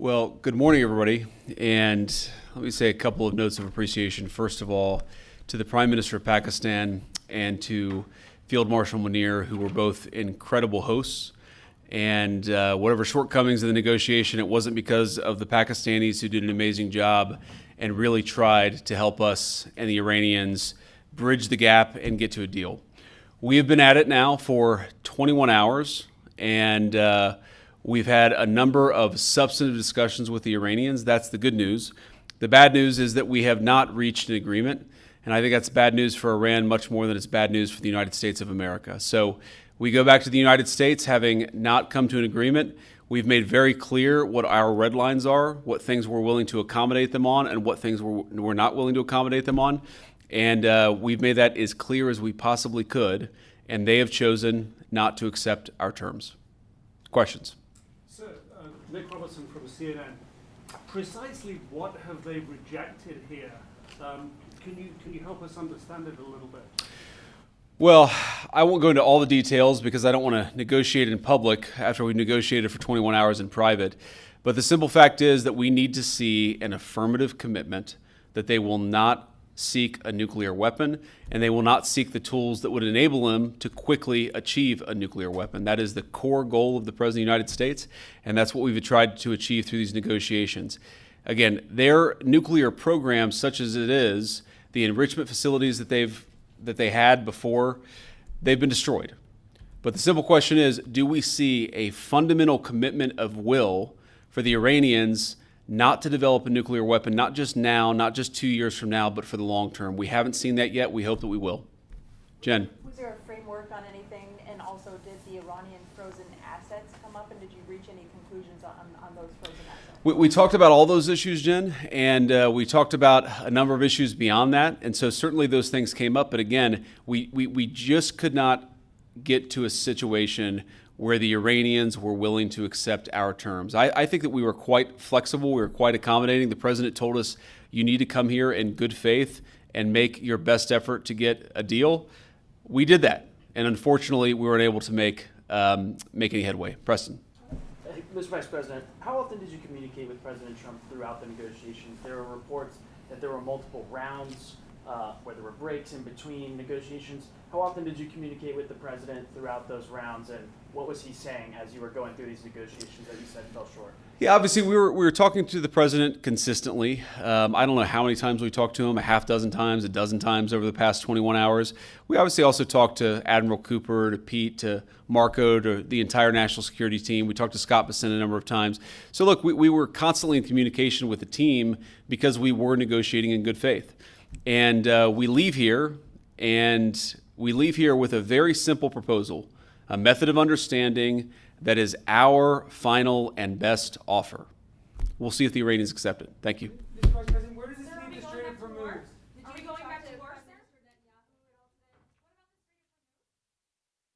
Well, good morning, everybody. And let me say a couple of notes of appreciation. First of all, to the Prime Minister of Pakistan and to Field Marshal Munir, who were both incredible hosts. And whatever shortcomings in the negotiation, it wasn't because of the Pakistanis, who did an amazing job and really tried to help us and the Iranians bridge the gap and get to a deal. We have been at it now for 21 hours, and we've had a number of substantive discussions with the Iranians. That's the good news. The bad news is that we have not reached an agreement, and I think that's bad news for Iran much more than it's bad news for the United States of America. So we go back to the United States having not come to an agreement. We've made very clear what our red lines are, what things we're willing to accommodate them on, and what things we're not willing to accommodate them on. And we've made that as clear as we possibly could, and they have chosen not to accept our terms. Questions? Sir, Nick Robertson from CNN. Precisely what have they rejected here? Can you help us understand it a little bit? Well, I won't go into all the details because I don't want to negotiate in public after we've negotiated for 21 hours in private. But the simple fact is that we need to see an affirmative commitment that they will not seek a nuclear weapon, and they will not seek the tools that would enable them to quickly achieve a nuclear weapon. That is the core goal of the President of the United States, and that's what we've tried to achieve through these negotiations. Again, their nuclear program, such as it is, the enrichment facilities that they had before, they've been destroyed. But the simple question is, do we see a fundamental commitment of will for the Iranians not to develop a nuclear weapon, not just now, not just 2 years from now, but for the long term? We haven't seen that yet. We hope that we will. Jen? Was there a framework on anything? And also, did the Iranian frozen assets come up? And did you reach any conclusions on those frozen assets? We talked about all those issues, Jen, and we talked about a number of issues beyond that. And so certainly those things came up. But again, we just could not get to a situation where the Iranians were willing to accept our terms. I think that we were quite flexible. We were quite accommodating. The president told us, you need to come here in good faith and make your best effort to get a deal. We did that. And unfortunately, we weren't able to make any headway. Preston. Mr. Vice President, how often did you communicate with President Trump throughout the negotiations? There were reports that there were multiple rounds, where there were breaks in between negotiations. How often did you communicate with the president throughout those rounds, and what was he saying as you were going through these negotiations that you said fell short? Yeah, obviously we were talking to the president consistently. I don't know how many times we talked to him, a half dozen times, a dozen times over the past 21 hours. We obviously also talked to Admiral Cooper, to Pete, to Marco, to the entire national security team. We talked to Scott Bessent a number of times. So look, we were constantly in communication with the team because we were negotiating in good faith. And we leave here with a very simple proposal, a method of understanding that is our final and best offer. We'll see if the Iranians accept it. Thank you. Mr. Vice President, where does this leave the Strait of Hormuz?